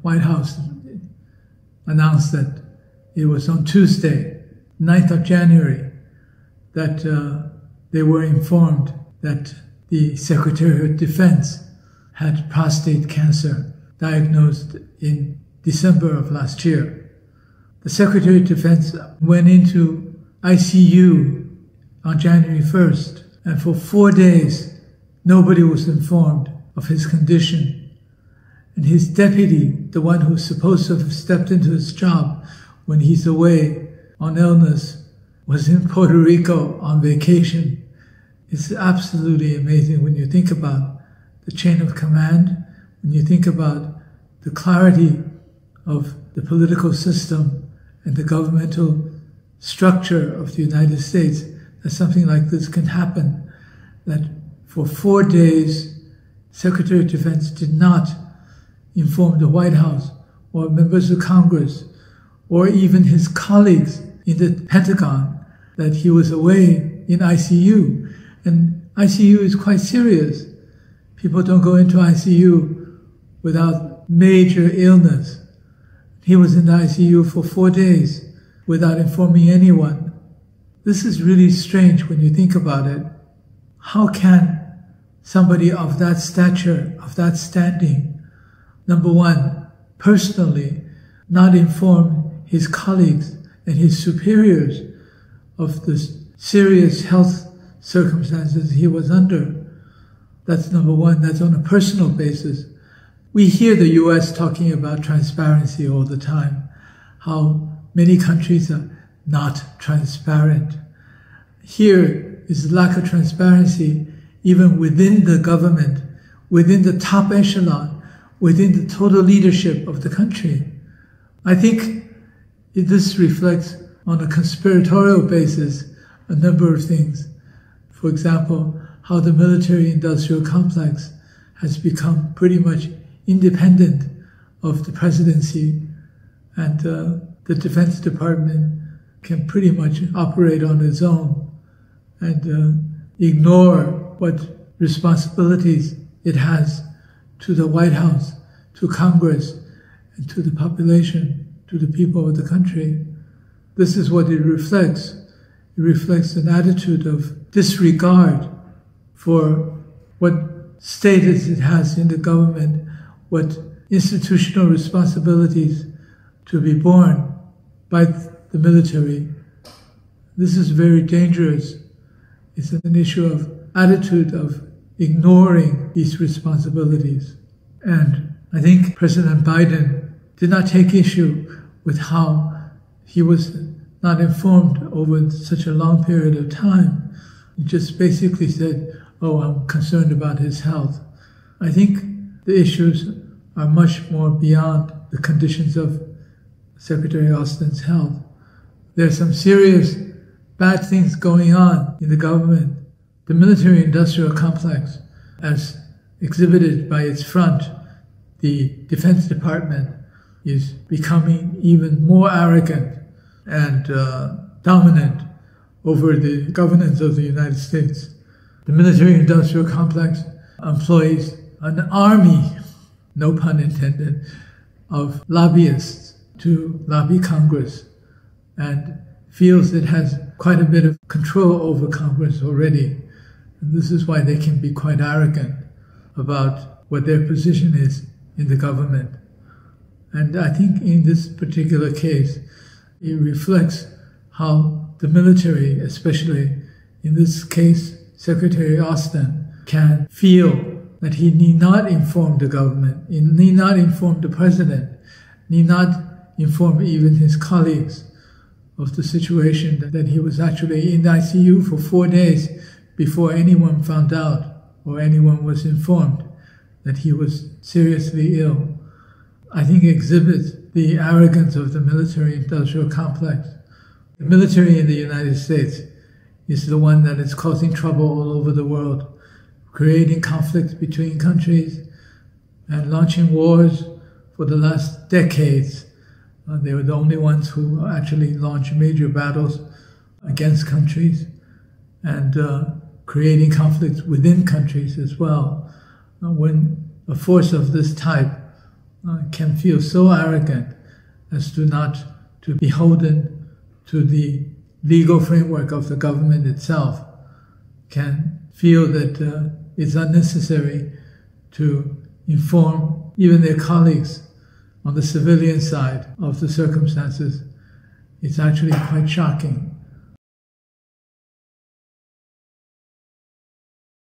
White House announced that it was on Tuesday, 9th of January, that they were informed that the Secretary of Defense had prostate cancer diagnosed in December of last year. The Secretary of Defense went into ICU on January 1st, and for 4 days, nobody was informed of his condition. And his deputy, the one who's supposed to have stepped into his job when he's away on illness, was in Puerto Rico on vacation. It's absolutely amazing when you think about the chain of command, when you think about the clarity of the political system and the governmental structure of the United States, that something like this can happen, that for 4 days, Secretary of Defense did not inform the White House or members of Congress or even his colleagues in the Pentagon that he was away in ICU. And ICU is quite serious. People don't go into ICU without major illness. He was in the ICU for 4 days without informing anyone. This is really strange when you think about it. How can somebody of that stature, of that standing, number one, personally not inform his colleagues and his superiors of the serious health circumstances he was under? That's number one. That's on a personal basis. We hear the U.S. talking about transparency all the time, how many countries are not transparent. Here is lack of transparency even within the government, within the top echelon, within the total leadership of the country. I think this reflects on a conspiratorial basis a number of things. For example, how the military-industrial complex has become pretty much independent of the presidency, and the Defense Department can pretty much operate on its own and ignore what responsibilities it has to the White House, to Congress, and to the population, to the people of the country. This is what it reflects. It reflects an attitude of disregard for what status it has in the government, what institutional responsibilities to be borne by the military. This is very dangerous. It's an issue of attitude of ignoring these responsibilities. And I think President Biden did not take issue with how he was not informed over such a long period of time. He just basically said, oh, I'm concerned about his health. I think the issues are much more beyond the conditions of Secretary Austin's health. There are some serious bad things going on in the government. The military-industrial complex, as exhibited by its front, the Defense Department, is becoming even more arrogant and dominant over the governance of the United States. The military-industrial complex employs an army, no pun intended, of lobbyists to lobby Congress, and feels it has quite a bit of control over Congress already. And this is why they can be quite arrogant about what their position is in the government. And I think in this particular case, it reflects how the military, especially in this case, Secretary Austin, can feel that he need not inform the government, he need not inform the president, need not inform even his colleagues of the situation that he was actually in the ICU for 4 days before anyone found out or anyone was informed that he was seriously ill. I think exhibits the arrogance of the military-industrial complex. The military in the United States is the one that is causing trouble all over the world, creating conflicts between countries and launching wars for the last decades. They were the only ones who actually launched major battles against countries and creating conflicts within countries as well. When a force of this type can feel so arrogant as to not to be beholden to the legal framework of the government itself, can feel that it's unnecessary to inform even their colleagues on the civilian side of the circumstances. It's actually quite shocking.